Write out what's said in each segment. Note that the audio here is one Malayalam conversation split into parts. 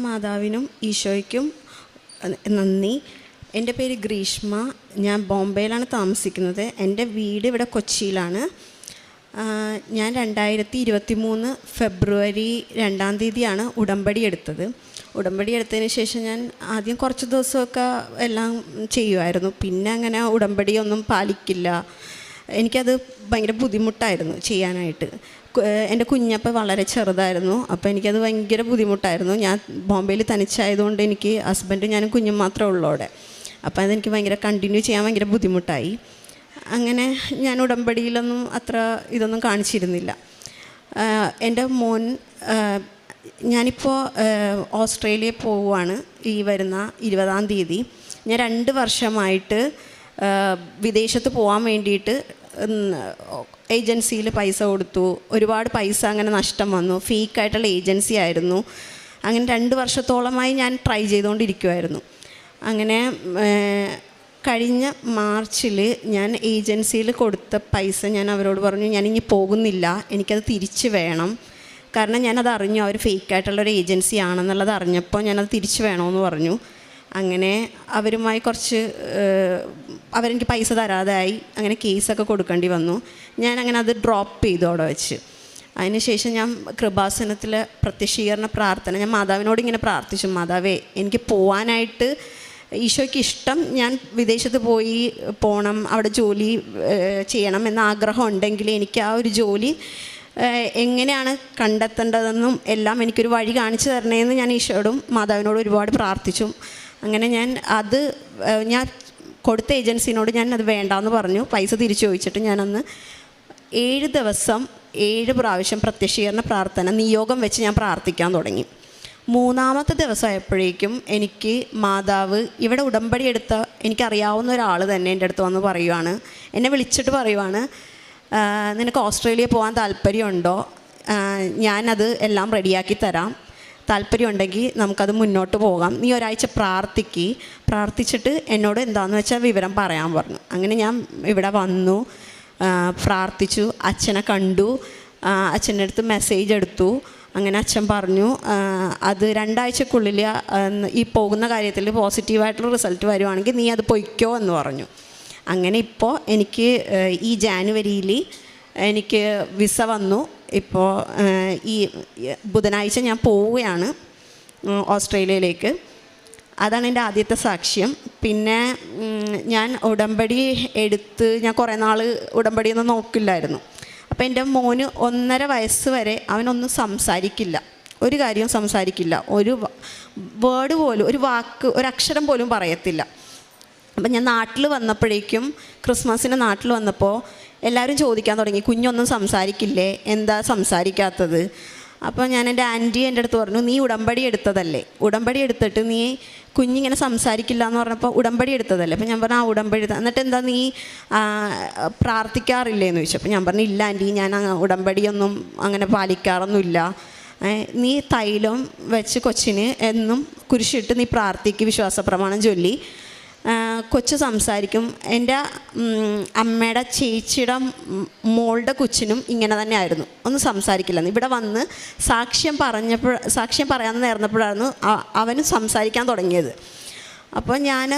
മാതാവിനും ഈശോയ്ക്കും നന്ദി. എൻ്റെ പേര് ഗ്രീഷ്മ. ഞാൻ ബോംബെയിലാണ് താമസിക്കുന്നത്. എൻ്റെ വീട് ഇവിടെ കൊച്ചിയിലാണ്. ഞാൻ 2023 ഫെബ്രുവരി 2-ാം തീയതിയാണ് ഉടമ്പടി എടുത്തത്. ഉടമ്പടി എടുത്തതിന് ശേഷം ഞാൻ ആദ്യം കുറച്ച് ദിവസമൊക്കെ എല്ലാം ചെയ്യുമായിരുന്നു. പിന്നെ അങ്ങനെ ഉടമ്പടിയൊന്നും പാലിക്കില്ല. എനിക്കത് ഭയങ്കര ബുദ്ധിമുട്ടായിരുന്നു ചെയ്യാനായിട്ട്. എൻ്റെ കുഞ്ഞപ്പോൾ വളരെ ചെറുതായിരുന്നു. അപ്പോൾ എനിക്കത് ഭയങ്കര ബുദ്ധിമുട്ടായിരുന്നു. ഞാൻ ബോംബെയിൽ തനിച്ചായതുകൊണ്ട് എനിക്ക് ഹസ്ബൻഡും ഞാനും കുഞ്ഞും മാത്രമേ ഉള്ളൂ അവിടെ. അപ്പോൾ അതെനിക്ക് ഭയങ്കര കണ്ടിന്യൂ ചെയ്യാൻ ഭയങ്കര ബുദ്ധിമുട്ടായി. അങ്ങനെ ഞാൻ ഉടമ്പടിയിലൊന്നും അത്ര ഇതൊന്നും കാണിച്ചിരുന്നില്ല. എൻ്റെ മോൻ ഞാനിപ്പോൾ ഓസ്ട്രേലിയയിൽ പോവുകയാണ് ഈ വരുന്ന 20-ാം തീയതി. ഞാൻ 2 വർഷമായിട്ട് വിദേശത്ത് പോകാൻ വേണ്ടിയിട്ട് ഏജൻസിയിൽ പൈസ കൊടുത്തു. ഒരുപാട് പൈസ അങ്ങനെ നഷ്ടം വന്നു. ഫേക്കായിട്ടുള്ള ഏജൻസി ആയിരുന്നു. അങ്ങനെ 2 വർഷത്തോളമായി ഞാൻ ട്രൈ ചെയ്തുകൊണ്ടിരിക്കുമായിരുന്നു. അങ്ങനെ കഴിഞ്ഞ മാർച്ചിൽ ഞാൻ ഏജൻസിയിൽ കൊടുത്ത പൈസ ഞാൻ അവരോട് പറഞ്ഞു, ഞാനിനി പോകുന്നില്ല, എനിക്കത് തിരിച്ച് വേണം. കാരണം ഞാനത് അറിഞ്ഞു, അവർ ഫേക്കായിട്ടുള്ളൊരു ഏജൻസി ആണെന്നുള്ളത് അറിഞ്ഞപ്പോൾ ഞാനത് തിരിച്ച് വേണമെന്ന് പറഞ്ഞു. അങ്ങനെ അവരുമായി കുറച്ച് അവരെനിക്ക് പൈസ തരാതായി. അങ്ങനെ കേസൊക്കെ കൊടുക്കേണ്ടി വന്നു. ഞാനങ്ങനെ അത് ഡ്രോപ്പ് ചെയ്തു അവിടെ വെച്ച്. അതിനുശേഷം ഞാൻ കൃപാസനത്തിൽ പ്രത്യക്ഷീകരണ പ്രാർത്ഥന, ഞാൻ മാതാവിനോട് ഇങ്ങനെ പ്രാർത്ഥിച്ചു, മാതാവേ എനിക്ക് പോകാനായിട്ട് ഈശോയ്ക്ക് ഇഷ്ടം, ഞാൻ വിദേശത്ത് പോകണം, അവിടെ ജോലി ചെയ്യണം എന്ന ആഗ്രഹം ഉണ്ടെങ്കിൽ എനിക്ക് ആ ഒരു ജോലി എങ്ങനെയാണ് കണ്ടെത്തേണ്ടതെന്നും എല്ലാം എനിക്കൊരു വഴി കാണിച്ചു തരണേന്ന് ഞാൻ ഈശോയോടും മാതാവിനോടും ഒരുപാട് പ്രാർത്ഥിച്ചു. അങ്ങനെ ഞാൻ കൊടുത്ത ഏജൻസിനോട് ഞാൻ അത് വേണ്ടാന്ന് പറഞ്ഞു. പൈസ തിരിച്ചു ചോദിച്ചിട്ട് ഞാനന്ന് 7 ദിവസം 7 പ്രാവശ്യം പ്രത്യക്ഷീകരണ പ്രാർത്ഥന നിയോഗം വെച്ച് ഞാൻ പ്രാർത്ഥിക്കാൻ തുടങ്ങി. 3-ാമത്തെ ദിവസമായപ്പോഴേക്കും എനിക്ക് മാതാവ് ഇവിടെ ഉടമ്പടി എടുത്ത എനിക്കറിയാവുന്ന ഒരാൾ തന്നെ എൻ്റെ അടുത്ത് വന്ന് പറയുവാണ്, എന്നെ വിളിച്ചിട്ട് പറയുവാണ്, നിനക്ക് ഓസ്ട്രേലിയ പോകാൻ താല്പര്യമുണ്ടോ? ഞാനത് എല്ലാം റെഡിയാക്കി തരാം. താല്പര്യമുണ്ടെങ്കിൽ നമുക്കത് മുന്നോട്ട് പോകാം. നീ ഒരാഴ്ച പ്രാർത്ഥിച്ചിട്ട് എന്നോട് എന്താണെന്ന് വെച്ചാൽ വിവരം പറയാൻ പറഞ്ഞു. അങ്ങനെ ഞാൻ ഇവിടെ വന്നു, പ്രാർത്ഥിച്ചു, അച്ഛനെ കണ്ടു, അച്ഛൻ്റെ അടുത്ത് മെസ്സേജ് എടുത്തു. അങ്ങനെ അച്ഛൻ പറഞ്ഞു, അത് 2 ആഴ്ചക്കുള്ളിൽ ഈ പോകുന്ന കാര്യത്തിൽ പോസിറ്റീവായിട്ടുള്ള റിസൾട്ട് വരുവാണെങ്കിൽ നീ അത് പൊയ്ക്കോ എന്ന് പറഞ്ഞു. അങ്ങനെ ഇപ്പോൾ എനിക്ക് ഈ ജാനുവരിയിൽ എനിക്ക് വിസ വന്നു. ഇപ്പോൾ ഈ ബുധനാഴ്ച ഞാൻ പോവുകയാണ് ഓസ്ട്രേലിയയിലേക്ക്. അതാണ് എൻ്റെ ആദ്യത്തെ സാക്ഷ്യം. പിന്നെ ഞാൻ ഉടമ്പടി എടുത്ത് ഞാൻ കുറേ നാൾ ഉടമ്പടിയൊന്നും നോക്കില്ലായിരുന്നു. അപ്പോൾ എൻ്റെ മോന് 1.5 വയസ്സ് വരെ അവനൊന്നും സംസാരിക്കില്ല, ഒരു കാര്യവും സംസാരിക്കില്ല, ഒരു വേർഡ് പോലും, ഒരു വാക്ക്, ഒരക്ഷരം പോലും പറയത്തില്ല. അപ്പം ഞാൻ നാട്ടിൽ വന്നപ്പോഴേക്കും, ക്രിസ്മസിന് നാട്ടിൽ വന്നപ്പോൾ എല്ലാവരും ചോദിക്കാൻ തുടങ്ങി, കുഞ്ഞൊന്നും സംസാരിക്കില്ലേ, എന്താ സംസാരിക്കാത്തത്? അപ്പോൾ ഞാൻ എൻ്റെ ആൻറ്റി എൻ്റെ അടുത്ത് പറഞ്ഞു, നീ ഉടമ്പടി എടുത്തതല്ലേ, ഉടമ്പടി എടുത്തിട്ട് നീ കുഞ്ഞിങ്ങനെ സംസാരിക്കില്ല എന്ന് പറഞ്ഞപ്പോൾ ഉടമ്പടി എടുത്തതല്ലേ. അപ്പോൾ ഞാൻ പറഞ്ഞു, ആ ഉടമ്പടി എടുത്ത, എന്നിട്ട് എന്താ നീ പ്രാർത്ഥിക്കാറില്ലേ എന്ന് ചോദിച്ചു. അപ്പോൾ ഞാൻ പറഞ്ഞു, ഇല്ല ആൻറ്റി, ഞാൻ ഉടമ്പടിയൊന്നും അങ്ങനെ പാലിക്കാറൊന്നുമില്ല. നീ തൈലം വെച്ച് കൊച്ചിന് എന്നും കുരിശിട്ട് നീ പ്രാർത്ഥിക്ക്, വിശ്വാസ പ്രമാണം ചൊല്ലി, കൊച്ചു സംസാരിക്കും. എൻ്റെ അമ്മയുടെ ചേച്ചിയുടെ മോളുടെ കൊച്ചിനും ഇങ്ങനെ തന്നെ ആയിരുന്നു, ഒന്നും സംസാരിക്കില്ല. ഇവിടെ വന്ന് സാക്ഷ്യം പറയാമെന്ന് നേർന്നപ്പോഴായിരുന്നു അവനും സംസാരിക്കാൻ തുടങ്ങിയത്. അപ്പോൾ ഞാൻ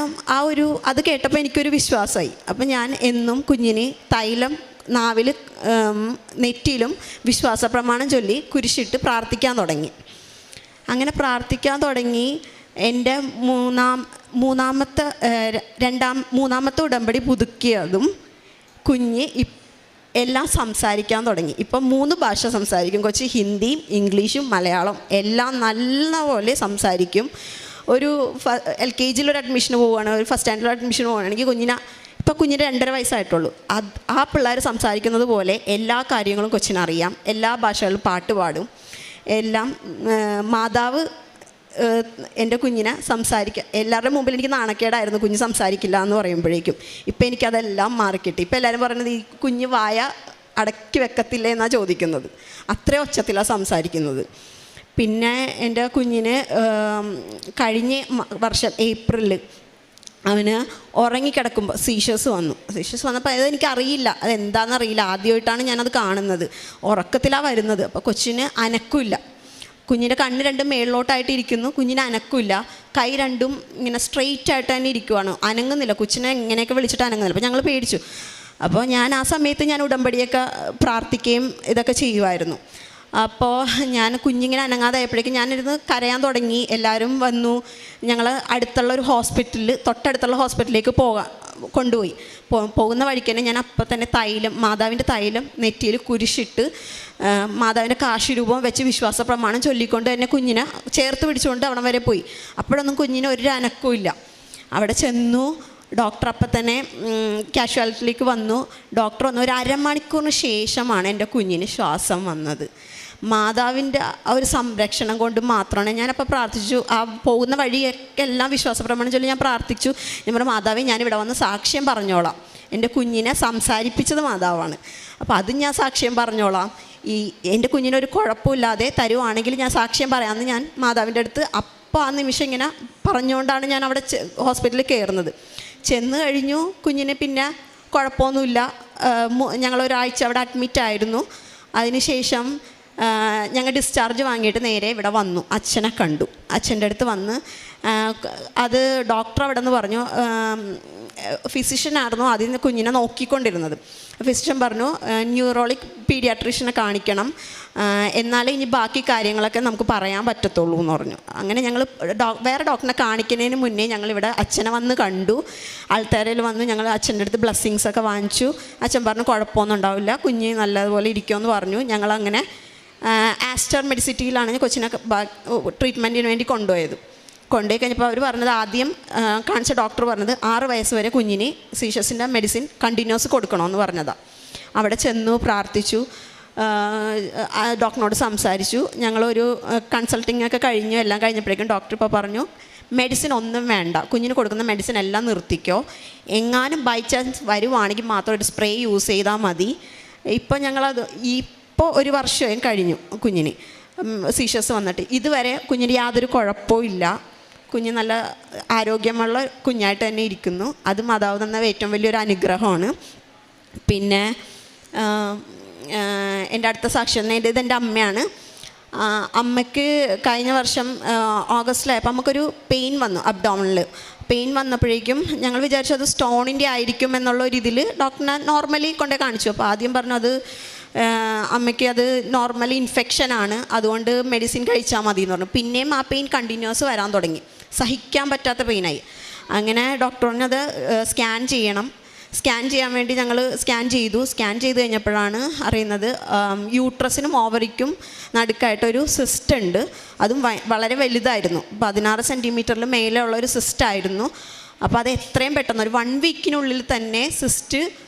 അത് കേട്ടപ്പോൾ എനിക്കൊരു വിശ്വാസമായി. അപ്പോൾ ഞാൻ എന്നും കുഞ്ഞിന് തൈലം നാവിൽ നെറ്റിയിലും വിശ്വാസ പ്രമാണം ചൊല്ലി കുരിശിട്ട് പ്രാർത്ഥിക്കാൻ തുടങ്ങി. അങ്ങനെ പ്രാർത്ഥിക്കാൻ തുടങ്ങി. എൻ്റെ മൂന്നാമത്തെ ഉടമ്പടി പുതുക്കിയതും കുഞ്ഞ് എല്ലാം സംസാരിക്കാൻ തുടങ്ങി. ഇപ്പം 3 ഭാഷ സംസാരിക്കും കൊച്ച്. ഹിന്ദിയും ഇംഗ്ലീഷും മലയാളം എല്ലാം നല്ലപോലെ സംസാരിക്കും. ഒരു LKG ഒരു അഡ്മിഷന് പോവുകയാണ്, ഒരു ഫസ്റ്റ് സ്റ്റാൻഡേർഡ് അഡ്മിഷന് പോവുകയാണെങ്കിൽ കുഞ്ഞിന് 2.5 വയസ്സായിട്ടുള്ളൂ. ആ പിള്ളേർ സംസാരിക്കുന്നത് പോലെ എല്ലാ കാര്യങ്ങളും കൊച്ചിനറിയാം. എല്ലാ ഭാഷകളിലും പാട്ട് പാടും. എല്ലാം മാതാവ് എൻ്റെ കുഞ്ഞിനെ എല്ലാവരുടെ മുമ്പിൽ എനിക്ക് നാണക്കേടായിരുന്നു കുഞ്ഞ് സംസാരിക്കില്ല എന്ന് പറയുമ്പോഴേക്കും. ഇപ്പം എനിക്കതെല്ലാം മാറിക്കിട്ടി. ഇപ്പം എല്ലാവരും പറയുന്നത്, ഈ കുഞ്ഞ് വായ അടക്കി വെക്കത്തില്ലേ എന്നാണ് ചോദിക്കുന്നത്. അത്ര ഒച്ചത്തിലാണ് സംസാരിക്കുന്നത്. പിന്നെ എൻ്റെ കുഞ്ഞിന് കഴിഞ്ഞ വർഷം ഏപ്രിലിൽ അവന് ഉറങ്ങിക്കിടക്കുമ്പോൾ സീഷേഴ്സ് വന്നപ്പോൾ അതെനിക്കറിയില്ല, അതെന്താണെന്നറിയില്ല. ആദ്യമായിട്ടാണ് ഞാനത് കാണുന്നത്. ഉറക്കത്തിലാണ് വരുന്നത്. അപ്പോൾ കൊച്ചിന് അനക്കില്ല. കുഞ്ഞിൻ്റെ കണ്ണ് രണ്ടും മേളിലോട്ടായിട്ട് ഇരിക്കുന്നു, കുഞ്ഞിന് അനക്കില്ല, കൈ രണ്ടും ഇങ്ങനെ സ്ട്രെയിറ്റ് ആയിട്ട് തന്നെ ഇരിക്കുവാണ്, അനങ്ങുന്നില്ല. കൊച്ചിനെ ഇങ്ങനെയൊക്കെ വിളിച്ചിട്ട് അനങ്ങുന്നില്ല. അപ്പോൾ ഞങ്ങൾ പേടിച്ചു. അപ്പോൾ ഞാൻ ആ സമയത്ത് ഞാൻ ഉടമ്പടിയൊക്കെ പ്രാർത്ഥിക്കുകയും ഇതൊക്കെ ചെയ്യുമായിരുന്നു. അപ്പോൾ ഞാൻ കുഞ്ഞിങ്ങനെ അനങ്ങാതായപ്പോഴേക്കും ഞാനിരുന്ന് കരയാൻ തുടങ്ങി. എല്ലാവരും വന്നു. ഞങ്ങൾ അടുത്തുള്ള ഒരു തൊട്ടടുത്തുള്ള ഹോസ്പിറ്റലിലേക്ക് കൊണ്ടുപോയി. പോകുന്ന വഴിക്ക് തന്നെ ഞാൻ അപ്പം തന്നെ മാതാവിൻ്റെ തൈലം നെറ്റിയിൽ കുരിശിട്ട് മാതാവിൻ്റെ കാശിരൂപം വെച്ച് വിശ്വാസ പ്രമാണം ചൊല്ലിക്കൊണ്ട് തന്നെ കുഞ്ഞിനെ ചേർത്ത് പിടിച്ചുകൊണ്ട് അവിടെ വരെ പോയി. അപ്പോഴൊന്നും കുഞ്ഞിന് ഒരു അനക്കവും ഇല്ല. അവിടെ ചെന്നു. ഡോക്ടർ അപ്പം തന്നെ കാഷ്വാലിറ്റിയിലേക്ക് വന്നു. ഡോക്ടർ വന്നു. ഒരു അരമണിക്കൂറിന് ശേഷമാണ് എൻ്റെ കുഞ്ഞിന് ശ്വാസം വന്നത്. മാതാവിൻ്റെ ആ ഒരു സംരക്ഷണം കൊണ്ട് മാത്രമാണ്. ഞാനപ്പോൾ പ്രാർത്ഥിച്ചു. ആ പോകുന്ന വഴിയൊക്കെ എല്ലാം വിശ്വാസപ്രമാണം ചൊല്ലി ഞാൻ പ്രാർത്ഥിച്ചു. നമ്മുടെ മാതാവേ, ഞാനിവിടെ വന്ന് സാക്ഷ്യം പറഞ്ഞോളാം. എൻ്റെ കുഞ്ഞിനെ സംസാരിപ്പിച്ചത് മാതാവാണ്. അപ്പോൾ അതും ഞാൻ സാക്ഷ്യം പറഞ്ഞോളാം. എൻ്റെ കുഞ്ഞിനൊരു കുഴപ്പമില്ലാതെ തരുവാണെങ്കിൽ ഞാൻ സാക്ഷ്യം പറയാമെന്ന് ഞാൻ മാതാവിൻ്റെ അടുത്ത് അപ്പോൾ ആ നിമിഷം ഇങ്ങനെ പറഞ്ഞുകൊണ്ടാണ് ഞാൻ അവിടെ ഹോസ്പിറ്റലിൽ കയറുന്നത്. ചെന്ന് കഴിഞ്ഞു. കുഞ്ഞിന് പിന്നെ കുഴപ്പമൊന്നുമില്ല. ഞങ്ങളൊരാഴ്ച അവിടെ അഡ്മിറ്റായിരുന്നു. അതിനുശേഷം ഞങ്ങൾ ഡിസ്ചാർജ് വാങ്ങിയിട്ട് നേരെ ഇവിടെ വന്നു. അച്ഛനെ കണ്ടു. അച്ഛൻ്റെ അടുത്ത് വന്ന് അത് ഡോക്ടർ അവിടെ നിന്ന് പറഞ്ഞു, ഫിസിഷ്യനായിരുന്നു അതിന് കുഞ്ഞിനെ നോക്കിക്കൊണ്ടിരുന്നത്. ഫിസിഷ്യൻ പറഞ്ഞു ന്യൂറോളിക് പീഡിയാട്രീഷ്യനെ കാണിക്കണം, എന്നാലേ ഇനി ബാക്കി കാര്യങ്ങളൊക്കെ നമുക്ക് പറയാൻ പറ്റത്തുള്ളൂ എന്ന് പറഞ്ഞു. അങ്ങനെ ഞങ്ങൾ വേറെ ഡോക്ടറിനെ കാണിക്കുന്നതിന് മുന്നേ ഞങ്ങളിവിടെ അച്ഛനെ വന്ന് കണ്ടു. ആൾത്താരയിൽ വന്നു. ഞങ്ങൾ അച്ഛൻ്റെ അടുത്ത് ബ്ലെസ്സിങ്സൊക്കെ വാങ്ങിച്ചു. അച്ഛൻ പറഞ്ഞു കുഴപ്പമൊന്നും ഉണ്ടാവില്ല, കുഞ്ഞ് നല്ലതുപോലെ ഇരിക്കുമെന്ന് പറഞ്ഞു. ഞങ്ങളങ്ങനെ ആസ്റ്റർ മെഡിസിറ്റിയിലാണ് കൊച്ചിനെ ട്രീറ്റ്മെൻറ്റിന് വേണ്ടി കൊണ്ടുപോയി കഴിഞ്ഞപ്പോൾ അവർ പറഞ്ഞത്, ആദ്യം കാണിച്ച ഡോക്ടർ പറഞ്ഞത് 6 വയസ്സ് വരെ കുഞ്ഞിന് സീഷസിൻ്റെ മെഡിസിൻ കണ്ടിന്യൂസ് കൊടുക്കണമെന്ന് പറഞ്ഞതാണ്. അവിടെ ചെന്നു, പ്രാർത്ഥിച്ചു, ഡോക്ടറിനോട് സംസാരിച്ചു. ഞങ്ങളൊരു കൺസൾട്ടിങ് ഒക്കെ കഴിഞ്ഞു. എല്ലാം കഴിഞ്ഞപ്പോഴേക്കും ഡോക്ടർ ഇപ്പോൾ പറഞ്ഞു, മെഡിസിൻ ഒന്നും വേണ്ട, കുഞ്ഞിന് കൊടുക്കുന്ന മെഡിസിൻ എല്ലാം നിർത്തിക്കോ, എങ്ങാനും ബൈ ചാൻസ് വരുവാണെങ്കിൽ മാത്രം ഒരു സ്പ്രേ യൂസ് ചെയ്താൽ മതി. ഇപ്പോൾ ഞങ്ങളത് ഇപ്പോൾ 1 വർഷം കഴിഞ്ഞു കുഞ്ഞിന് സീഷസ് വന്നിട്ട്. ഇതുവരെ കുഞ്ഞിന് യാതൊരു കുഴപ്പവും ഇല്ല. കുഞ്ഞ് നല്ല ആരോഗ്യമുള്ള കുഞ്ഞായിട്ട് തന്നെ ഇരിക്കുന്നു. അത് മാതാവ് തന്ന ഏറ്റവും വലിയൊരു അനുഗ്രഹമാണ്. പിന്നെ എൻ്റെ അടുത്ത സാക്ഷ്യം ഇതെൻ്റെ അമ്മയാണ്. അമ്മയ്ക്ക് കഴിഞ്ഞ വർഷം ഓഗസ്റ്റിലായപ്പോൾ നമുക്കൊരു പെയിൻ വന്നു, അബ്ഡോമിനിൽ പെയിൻ വന്നപ്പോഴേക്കും ഞങ്ങൾ വിചാരിച്ചു അത് സ്റ്റോണിൻ്റെ ആയിരിക്കും എന്നുള്ള ഒരു ഇതിൽ ഡോക്ടറിനെ നോർമലി കൊണ്ടേ കാണിച്ചു. അപ്പോൾ ആദ്യം പറഞ്ഞു അത് അമ്മയ്ക്ക് അത് നോർമലി ഇൻഫെക്ഷനാണ്, അതുകൊണ്ട് മെഡിസിൻ കഴിച്ചാൽ മതി എന്ന് പറഞ്ഞു. പിന്നെയും ആ പെയിൻ കണ്ടിന്യൂസ് വരാൻ തുടങ്ങി. സഹിക്കാൻ പറ്റാത്ത പെയിനായി. അങ്ങനെ ഡോക്ടറിനത് സ്കാൻ ചെയ്യാൻ വേണ്ടി ഞങ്ങൾ സ്കാൻ ചെയ്ത് കഴിഞ്ഞപ്പോഴാണ് അറിയുന്നത് യൂട്രസിനും ഓവറിക്കും നടുക്കായിട്ടൊരു സിസ്റ്റ് ഉണ്ട്. അതും വളരെ വലുതായിരുന്നു. 16 സെൻറ്റിമീറ്ററിൽ മേലെ ഉള്ളൊരു സിസ്റ്റായിരുന്നു. അപ്പോൾ അത് എത്രയും പെട്ടെന്ന് ഒരു 1 വീക്കിനുള്ളിൽ തന്നെ സിസ്റ്റ്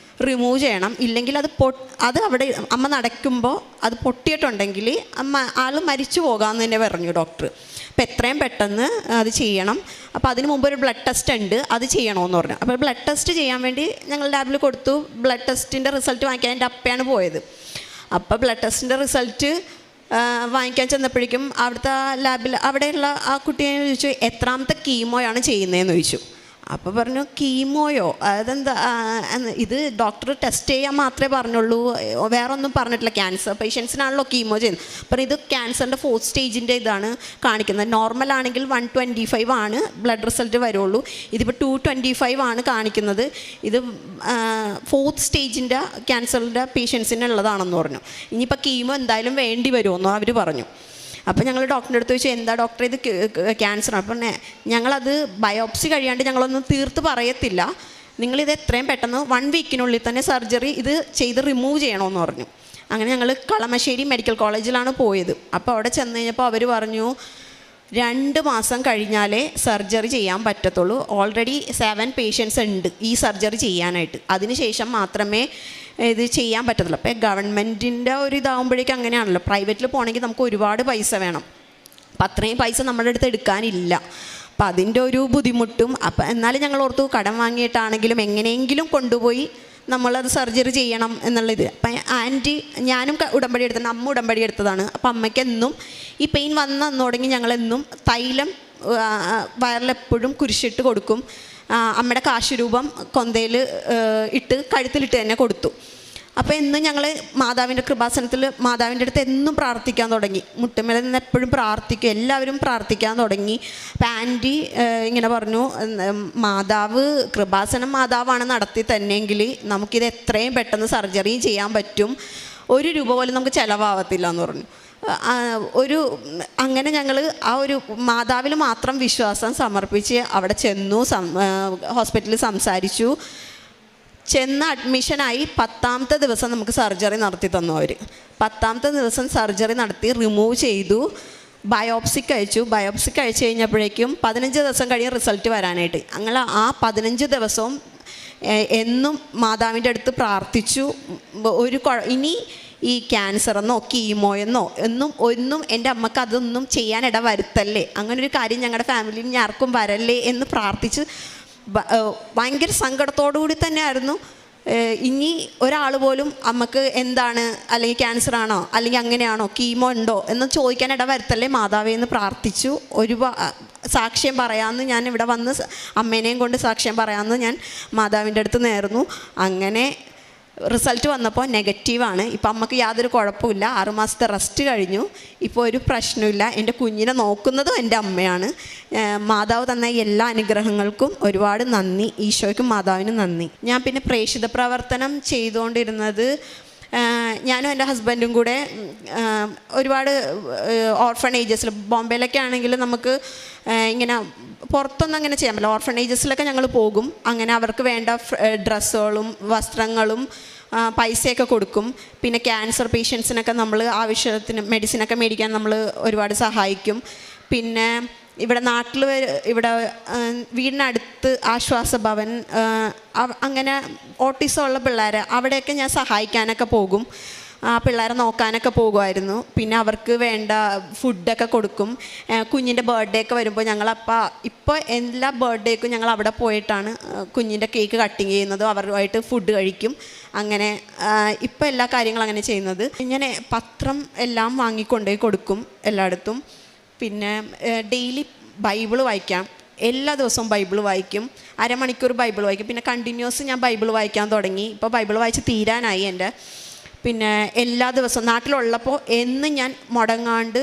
റിമൂവ് ചെയ്യണം. ഇല്ലെങ്കിൽ അത് അവിടെ അമ്മ നടക്കുമ്പോൾ അത് പൊട്ടിയിട്ടുണ്ടെങ്കിൽ ആൾ മരിച്ചു പോകാമെന്ന് തന്നെ പറഞ്ഞു ഡോക്ടർ. അപ്പോൾ എത്രയും പെട്ടെന്ന് അത് ചെയ്യണം. അപ്പോൾ അതിന് മുമ്പ് ഒരു ബ്ലഡ് ടെസ്റ്റ് ഉണ്ട്, അത് ചെയ്യണമെന്ന് പറഞ്ഞു. അപ്പോൾ ബ്ലഡ് ടെസ്റ്റ് ചെയ്യാൻ വേണ്ടി ഞങ്ങൾ ലാബിൽ കൊടുത്തു. ബ്ലഡ് ടെസ്റ്റിൻ്റെ റിസൾട്ട് വാങ്ങിക്കാൻ എൻ്റെ അപ്പയാണ് പോയത്. അപ്പോൾ ബ്ലഡ് ടെസ്റ്റിൻ്റെ റിസൾട്ട് വാങ്ങിക്കാൻ ചെന്നപ്പോഴേക്കും അവിടുത്തെ അവിടെയുള്ള ആ കുട്ടിയെ ചോദിച്ചു, എത്രാമത്തെ കീമോയാണ് ചെയ്യുന്നതെന്ന് ചോദിച്ചു. അപ്പോൾ പറഞ്ഞു, കീമോയോ, അതെന്താ, ഇത് ഡോക്ടർ ടെസ്റ്റ് ചെയ്യാൻ മാത്രമേ പറഞ്ഞുള്ളൂ, വേറെ ഒന്നും പറഞ്ഞിട്ടില്ല. ക്യാൻസർ പേഷ്യൻസിനാണല്ലോ കീമോ ചെയ്യുന്നത്. അപ്പോൾ ഇത് ക്യാൻസറിൻ്റെ 4th സ്റ്റേജിൻ്റെ ഇതാണ് കാണിക്കുന്നത്. നോർമലാണെങ്കിൽ 125 ആണ് ബ്ലഡ് റിസൾട്ട് വരുള്ളൂ. ഇതിപ്പോൾ 225 ആണ് കാണിക്കുന്നത്. ഇത് 4th സ്റ്റേജിൻ്റെ ക്യാൻസറിൻ്റെ പേഷ്യൻസിനുള്ളതാണെന്ന് പറഞ്ഞു. ഇനിയിപ്പോൾ കീമോ എന്തായാലും വേണ്ടി വരുമെന്നോ അവർ പറഞ്ഞു. അപ്പോൾ ഞങ്ങൾ ഡോക്ടറിൻ്റെ അടുത്ത് ചോദിച്ചു, എന്താ ഡോക്ടർ ഇത് ക്യാൻസറാണ്? അപ്പം ഞങ്ങളത് ബയോപ്സി കഴിയാണ്ട് ഞങ്ങളൊന്നും തീർത്ത് പറയത്തില്ല, നിങ്ങളിത് എത്രയും പെട്ടെന്ന് 1 വീക്കിനുള്ളിൽ തന്നെ സർജറി ഇത് ചെയ്ത് റിമൂവ് ചെയ്യണമെന്ന് പറഞ്ഞു. അങ്ങനെ ഞങ്ങൾ കളമശ്ശേരി മെഡിക്കൽ കോളേജിലാണ് പോയത്. അപ്പോൾ അവിടെ ചെന്ന് കഴിഞ്ഞപ്പോൾ അവർ പറഞ്ഞു 2 മാസം കഴിഞ്ഞാലേ സർജറി ചെയ്യാൻ പറ്റത്തുള്ളൂ. ഓൾറെഡി 7 പേഷ്യൻസ് ഉണ്ട് ഈ സർജറി ചെയ്യാനായിട്ട്. അതിനുശേഷം മാത്രമേ ഇത് ചെയ്യാൻ പറ്റത്തുള്ളൂ. അപ്പോൾ ഗവൺമെൻറ്റിൻ്റെ ഒരു ഇതാകുമ്പോഴേക്കും അങ്ങനെയാണല്ലോ. പ്രൈവറ്റിൽ പോകണമെങ്കിൽ നമുക്ക് ഒരുപാട് പൈസ വേണം. അപ്പം അത്രയും പൈസ നമ്മുടെ അടുത്ത് എടുക്കാനില്ല. അപ്പം അതിൻ്റെ ഒരു ബുദ്ധിമുട്ടും. അപ്പം എന്നാലും ഞങ്ങൾ ഓർത്തു കടം വാങ്ങിയിട്ടാണെങ്കിലും എങ്ങനെയെങ്കിലും കൊണ്ടുപോയി നമ്മളത് സർജറി ചെയ്യണം എന്നുള്ളത്. അപ്പം ഞാനും ഉടമ്പടി എടുത്തതാണ്, അമ്മ ഉടമ്പടി എടുത്തതാണ്. അപ്പം അമ്മയ്ക്ക് എന്നും ഈ പെയിൻ വന്ന് തുടങ്ങി ഞങ്ങളെന്നും തൈലം വയറിലെപ്പോഴും കുരിശിട്ട് കൊടുക്കും. അമ്മയുടെ കാശുരൂപം കൊന്തയിൽ ഇട്ട് കഴുത്തിലിട്ട് തന്നെ കൊടുത്തു. അപ്പോൾ എന്നും ഞങ്ങൾ മാതാവിൻ്റെ കൃപാസനത്തിൽ മാതാവിൻ്റെ അടുത്ത് എന്നും പ്രാർത്ഥിക്കാൻ തുടങ്ങി. മുട്ടുമേലെ നിന്ന് എപ്പോഴും പ്രാർത്ഥിക്കും, എല്ലാവരും പ്രാർത്ഥിക്കാൻ തുടങ്ങി. അപ്പം ആൻറ്റി ഇങ്ങനെ പറഞ്ഞു, മാതാവ് കൃപാസനം മാതാവാണ് നടത്തി തന്നെങ്കിൽ നമുക്കിത് എത്രയും പെട്ടെന്ന് സർജറിയും ചെയ്യാൻ പറ്റും, 1 രൂപ പോലും നമുക്ക് ചിലവാകത്തില്ല എന്ന് പറഞ്ഞു. അങ്ങനെ ഞങ്ങൾ ആ ഒരു മാതാവിൽ മാത്രം വിശ്വാസം സമർപ്പിച്ച് അവിടെ ചെന്നു. ഹോസ്പിറ്റലിൽ സംസാരിച്ചു. ചെന്ന് അഡ്മിഷനായി 10ാമത്തെ ദിവസം നമുക്ക് സർജറി നടത്തി തന്നു അവർ. 10ാമത്തെ ദിവസം സർജറി നടത്തി റിമൂവ് ചെയ്തു. ബയോപ്സിക്ക് അയച്ചു. ബയോപ്സിക്ക് അയച്ചു കഴിഞ്ഞപ്പോഴേക്കും 15 ദിവസം കഴിഞ്ഞ് റിസൾട്ട് വരാനായിട്ട്. അങ്ങനെ ആ 15 ദിവസവും എന്നും മാതാവിൻ്റെ അടുത്ത് പ്രാർത്ഥിച്ചു. ഇനി ഈ ക്യാൻസറെന്നോ കീമോയെന്നോ ഒന്നും എൻ്റെ അമ്മക്ക് അതൊന്നും ചെയ്യാനിട വരുത്തല്ലേ, അങ്ങനൊരു കാര്യം ഞങ്ങളുടെ ഫാമിലിയിൽ ഇനി ആർക്കും വരല്ലേ എന്ന് പ്രാർത്ഥിച്ച് ഭയങ്കര സങ്കടത്തോടു കൂടി തന്നെയായിരുന്നു. ഇനി ഒരാൾ പോലും അമ്മക്ക് എന്താണ്, അല്ലെങ്കിൽ ക്യാൻസറാണോ അല്ലെങ്കിൽ അങ്ങനെയാണോ കീമോ ഉണ്ടോ എന്ന് ചോദിക്കാനിട വരുത്തല്ലേ മാതാവേ എന്ന് പ്രാർത്ഥിച്ചു. സാക്ഷ്യം പറയാമെന്ന് ഞാൻ ഇവിടെ വന്ന് അമ്മേനെയും കൊണ്ട് സാക്ഷ്യം പറയാമെന്ന് ഞാൻ മാതാവിൻ്റെ അടുത്ത് നേർന്നു. അങ്ങനെ റിസൾട്ട് വന്നപ്പോൾ നെഗറ്റീവാണ്. ഇപ്പം അമ്മക്ക് യാതൊരു കുഴപ്പമില്ല. 6 മാസത്തെ റെസ്റ്റ് കഴിഞ്ഞു. ഇപ്പോൾ ഒരു പ്രശ്നമില്ല. എൻ്റെ കുഞ്ഞിനെ നോക്കുന്നതും എൻ്റെ അമ്മയാണ്. മാതാവ് തന്ന എല്ലാ അനുഗ്രഹങ്ങൾക്കും ഒരുപാട് നന്ദി. ഈശോയ്ക്കും മാതാവിനും നന്ദി. ഞാൻ പിന്നെ പ്രേക്ഷിത പ്രവർത്തനം ചെയ്തുകൊണ്ടിരുന്നത് ഞാനും എൻ്റെ ഹസ്ബൻഡും കൂടെ ഒരുപാട് ഓർഫണേജസിൽ, ബോംബെയിലൊക്കെ ആണെങ്കിൽ നമുക്ക് ഇങ്ങനെ പുറത്തൊന്നും അങ്ങനെ ചെയ്യാൻ പറ്റില്ല. ഓർഫണേജസിലൊക്കെ ഞങ്ങൾ പോകും. അങ്ങനെ അവർക്ക് വേണ്ട ഡ്രസ്സുകളും വസ്ത്രങ്ങളും പൈസയൊക്കെ കൊടുക്കും. പിന്നെ ക്യാൻസർ പേഷ്യൻസിനൊക്കെ നമ്മൾ ആവശ്യത്തിന് മെഡിസിനൊക്കെ മേടിക്കാൻ നമ്മൾ ഒരുപാട് സഹായിക്കും. പിന്നെ ഇവിടെ നാട്ടിൽ ഇവിടെ വീടിനടുത്ത് ആശ്വാസഭവൻ, അങ്ങനെ ഓട്ടിസം ഉള്ള പിള്ളേരെ അവിടെയൊക്കെ ഞാൻ സഹായിക്കാനൊക്കെ പോകും. ആ പിള്ളേരെ നോക്കാനൊക്കെ പോകുമായിരുന്നു. പിന്നെ അവർക്ക് വേണ്ട ഫുഡൊക്കെ കൊടുക്കും. കുഞ്ഞിൻ്റെ ബർത്ത്ഡേ ഒക്കെ വരുമ്പോൾ ഇപ്പോൾ എല്ലാ ബർത്ത്ഡേക്കും ഞങ്ങൾ അവിടെ പോയിട്ടാണ് കുഞ്ഞിൻ്റെ കേക്ക് കട്ടിങ് ചെയ്യുന്നതും അവരുമായിട്ട് ഫുഡ് കഴിക്കും. അങ്ങനെ ഇപ്പോൾ എല്ലാ കാര്യങ്ങളും അങ്ങനെ ചെയ്യുന്നത്. ഇങ്ങനെ പത്രം എല്ലാം വാങ്ങിക്കൊണ്ടുപോയി കൊടുക്കും എല്ലായിടത്തും. പിന്നെ ഡെയിലി ബൈബിൾ വായിക്കാം. എല്ലാ ദിവസവും ബൈബിൾ വായിക്കും. അരമണിക്കൂർ ബൈബിൾ വായിക്കും. പിന്നെ കണ്ടിന്യൂസ് ഞാൻ ബൈബിൾ വായിക്കാൻ തുടങ്ങി. ഇപ്പോൾ ബൈബിൾ വായിച്ച് തീരാനായി എൻ്റെ. പിന്നെ എല്ലാ ദിവസവും നാട്ടിലുള്ളപ്പോൾ എന്നും ഞാൻ മുടങ്ങാണ്ട്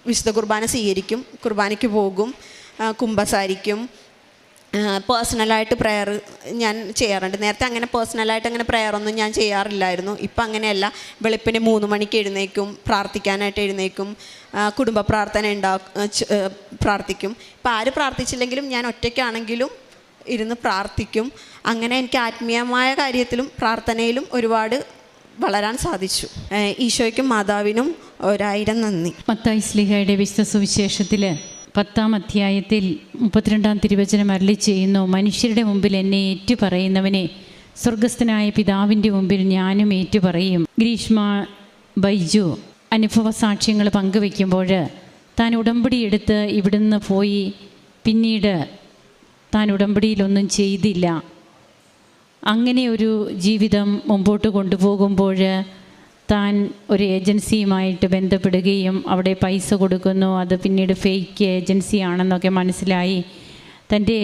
വിശുദ്ധ കുർബാന സ്വീകരിക്കും. കുർബാനയ്ക്ക് പോകും, കുമ്പസാരിക്കും. പേഴ്സണലായിട്ട് പ്രെയർ ഞാൻ ചെയ്യാറുണ്ട്. നേരത്തെ അങ്ങനെ പേഴ്സണലായിട്ട് അങ്ങനെ പ്രെയറൊന്നും ഞാൻ ചെയ്യാറില്ലായിരുന്നു. ഇപ്പം അങ്ങനെയല്ല. വെളുപ്പിന് 3 മണിക്ക് എഴുന്നേക്കും, പ്രാർത്ഥിക്കാനായിട്ട് എഴുന്നേക്കും. കുടുംബ പ്രാർത്ഥന പ്രാർത്ഥിക്കും. ഇപ്പം ആര് പ്രാർത്ഥിച്ചില്ലെങ്കിലും ഞാൻ ഒറ്റയ്ക്കാണെങ്കിലും ഇരുന്ന് പ്രാർത്ഥിക്കും. അങ്ങനെ എനിക്ക് ആത്മീയമായ കാര്യത്തിലും പ്രാർത്ഥനയിലും ഒരുപാട് വളരാൻ സാധിച്ചു. ഈശോയ്ക്കും മാതാവിനും 1000 നന്ദി. മത്തായി ശ്ലീഹായുടെ വിശുദ്ധ സുവിശേഷത്തിൽ 10-ാം അധ്യായത്തിൽ 32-ാം തിരുവചനം അരുളി ചെയ്യുന്നു, മനുഷ്യരുടെ മുമ്പിൽ എന്നെ ഏറ്റുപറയുന്നവനെ സ്വർഗസ്ഥനായ പിതാവിൻ്റെ മുമ്പിൽ ഞാനും ഏറ്റുപറയും. ഗ്രീഷ്മ ബൈജു അനുഭവ സാക്ഷ്യങ്ങൾ പങ്കുവയ്ക്കുമ്പോൾ താൻ ഉടമ്പടി എടുത്ത് ഇവിടുന്ന് പോയി പിന്നീട് താൻ ഉടമ്പടിയിലൊന്നും ചെയ്തില്ല. അങ്ങനെ ഒരു ജീവിതം മുമ്പോട്ട് കൊണ്ടുപോകുമ്പോൾ താൻ ഒരു ഏജൻസിയുമായിട്ട് ബന്ധപ്പെടുകയും അവിടെ പൈസ കൊടുക്കുന്നു, അത് പിന്നീട് ഫേക്ക് ഏജൻസിയാണെന്നൊക്കെ മനസ്സിലായി. തൻ്റെ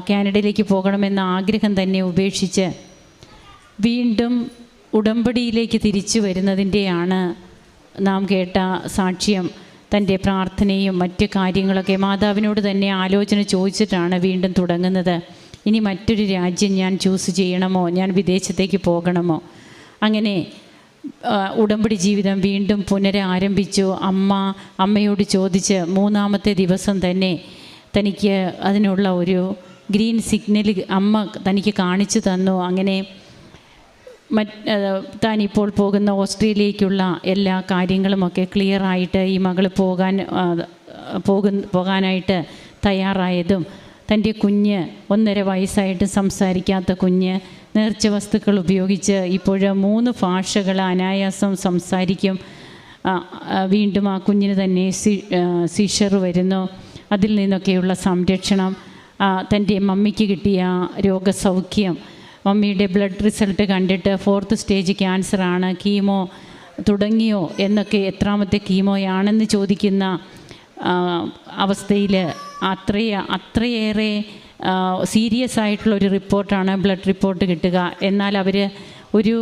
കാനഡയിലേക്ക് പോകണമെന്ന ആഗ്രഹം തന്നെ ഉപേക്ഷിച്ച് വീണ്ടും ഉടമ്പടിയിലേക്ക് തിരിച്ചു വരുന്നതിൻ്റെയാണ് നാം കേട്ട സാക്ഷ്യം. തൻ്റെ പ്രാർത്ഥനയും മറ്റു കാര്യങ്ങളൊക്കെ മാതാവിനോട് തന്നെ ആലോചന ചോദിച്ചിട്ടാണ് വീണ്ടും തുടങ്ങുന്നത്. ഇനി മറ്റൊരു രാജ്യം ഞാൻ ചൂസ് ചെയ്യണമോ, ഞാൻ വിദേശത്തേക്ക് പോകണമോ? അങ്ങനെ ഉടമ്പടി ജീവിതം വീണ്ടും പുനരാരംഭിച്ചു. അമ്മയോട് ചോദിച്ച് 3-ാമത്തെ ദിവസം തന്നെ തനിക്ക് അതിനുള്ള ഒരു ഗ്രീൻ സിഗ്നൽ അമ്മ തനിക്ക് കാണിച്ചു തന്നു. അങ്ങനെ താനിപ്പോൾ പോകുന്ന ഓസ്ട്രേലിയയ്ക്കുള്ള എല്ലാ കാര്യങ്ങളുമൊക്കെ ക്ലിയറായിട്ട് ഈ മകൾ പോകാനായിട്ട് തയ്യാറായതും തൻ്റെ കുഞ്ഞ് 1.5 വയസ്സായിട്ട് സംസാരിക്കാത്ത കുഞ്ഞ് നേർച്ച വസ്തുക്കൾ ഉപയോഗിച്ച് ഇപ്പോൾ 3 ഭാഷകൾ അനായാസം സംസാരിക്കും. വീണ്ടും ആ കുഞ്ഞിന് തന്നെ സീഷർ വരുന്നു. അതിൽ നിന്നൊക്കെയുള്ള സംരക്ഷണം, തൻ്റെ മമ്മിക്ക് കിട്ടിയ രോഗസൗഖ്യം, മമ്മിയുടെ ബ്ലഡ് റിസൾട്ട് കണ്ടിട്ട് 4th സ്റ്റേജ് ക്യാൻസറാണ്, കീമോ തുടങ്ങിയോ എന്നൊക്കെ, എത്രാമത്തെ കീമോയാണെന്ന് ചോദിക്കുന്ന അവസ്ഥയിൽ അത്രയേറെ സീരിയസ് ആയിട്ടുള്ളൊരു റിപ്പോർട്ടാണ് ബ്ലഡ് റിപ്പോർട്ട് കിട്ടുക. എന്നാൽ അവർ ഒരു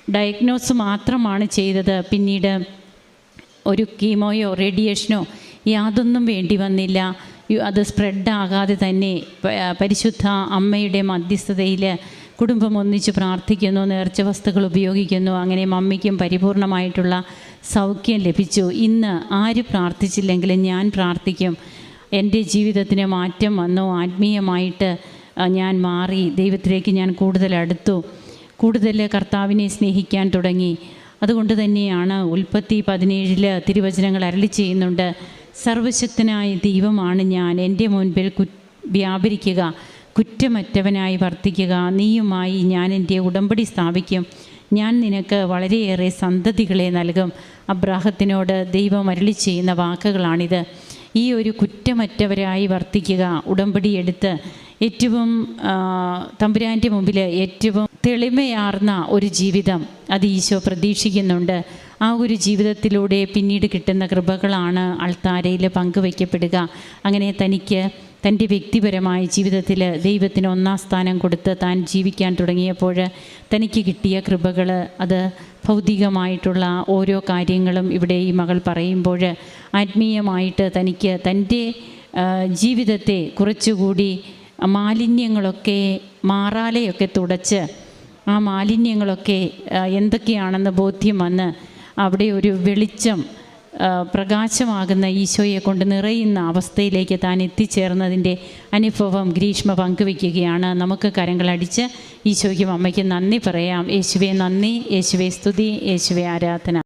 ഡയഗ്നോസ് മാത്രമാണ് ചെയ്തത്. പിന്നീട് ഒരു കീമോയോ റേഡിയേഷനോ യാതൊന്നും വേണ്ടി വന്നില്ല. അത് സ്പ്രെഡാകാതെ തന്നെ പരിശുദ്ധ അമ്മയുടെ മധ്യസ്ഥതയിൽ കുടുംബം ഒന്നിച്ച് പ്രാർത്ഥിക്കുന്നു, നേർച്ച വസ്തുക്കൾ ഉപയോഗിക്കുന്നു. അങ്ങനെ മമ്മിക്കും പരിപൂർണമായിട്ടുള്ള സൗഖ്യം ലഭിച്ചു. ഇന്ന് ആര് പ്രാർത്ഥിച്ചില്ലെങ്കിലും ഞാൻ പ്രാർത്ഥിക്കും. എൻ്റെ ജീവിതത്തിന് മാറ്റം വന്നു. ആത്മീയമായിട്ട് ഞാൻ മാറി. ദൈവത്തിലേക്ക് ഞാൻ കൂടുതൽ അടുത്തു. കൂടുതൽ കർത്താവിനെ സ്നേഹിക്കാൻ തുടങ്ങി. അതുകൊണ്ട് തന്നെയാണ് ഉൽപ്പത്തി 17 തിരുവചനങ്ങൾ അരുളി ചെയ്യുന്നുണ്ട്, സർവശക്തനായ ദൈവമാണ് ഞാൻ, എൻ്റെ മുൻപിൽ വ്യാപരിക്കുക, കുറ്റമറ്റവനായി വർത്തിക്കുക, നീയുമായി ഞാൻ എൻ്റെ ഉടമ്പടി സ്ഥാപിക്കും, ഞാൻ നിനക്ക് വളരെയേറെ സന്തതികളെ നൽകും. അബ്രാഹത്തിനോട് ദൈവം അരുളി ചെയ്യുന്ന വാക്കുകളാണിത്. ഈ ഒരു കുറ്റമറ്റവരായി വർത്തിക്കുക, ഉടമ്പടി എടുത്ത് ഏറ്റവും തമ്പുരാൻ്റെ മുമ്പിൽ ഏറ്റവും തെളിമയാർന്ന ഒരു ജീവിതം അത് ഈശോ പ്രതീക്ഷിക്കുന്നുണ്ട്. ആ ഒരു ജീവിതത്തിലൂടെ പിന്നീട് കിട്ടുന്ന കൃപകളാണ് അൾത്താരയിൽ പങ്കുവയ്ക്കപ്പെടുക. അങ്ങനെ തനിക്ക് തൻ്റെ വ്യക്തിപരമായ ജീവിതത്തിൽ ദൈവത്തിന് 1-ാം സ്ഥാനം കൊടുത്ത് താൻ ജീവിക്കാൻ തുടങ്ങിയപ്പോൾ തനിക്ക് കിട്ടിയ കൃപകൾ, അത് ഭൗതികമായിട്ടുള്ള ഓരോ കാര്യങ്ങളും ഇവിടെ ഈ മകൾ പറയുമ്പോൾ ആത്മീയമായിട്ട് തനിക്ക് തൻ്റെ ജീവിതത്തെ കുറച്ചുകൂടി മാലിന്യങ്ങളൊക്കെ മാറാലയൊക്കെ തുടച്ച് ആ മാലിന്യങ്ങളൊക്കെ എന്തൊക്കെയാണെന്ന് ബോധ്യം വന്ന് അവിടെ ഒരു വെളിച്ചം പ്രകാശമാകുന്ന ഈശോയെ കൊണ്ട് നിറയുന്ന അവസ്ഥയിലേക്ക് താൻ എത്തിച്ചേർന്നതിൻ്റെ അനുഭവം ഗ്രീഷ്മ പങ്കുവയ്ക്കുകയാണ്. നമുക്ക് കരങ്ങളടിച്ച് ഈശോയ്ക്കും അമ്മയ്ക്കും നന്ദി പറയാം. യേശുവേ നന്ദി, യേശുവേ സ്തുതി, യേശുവേ ആരാധന.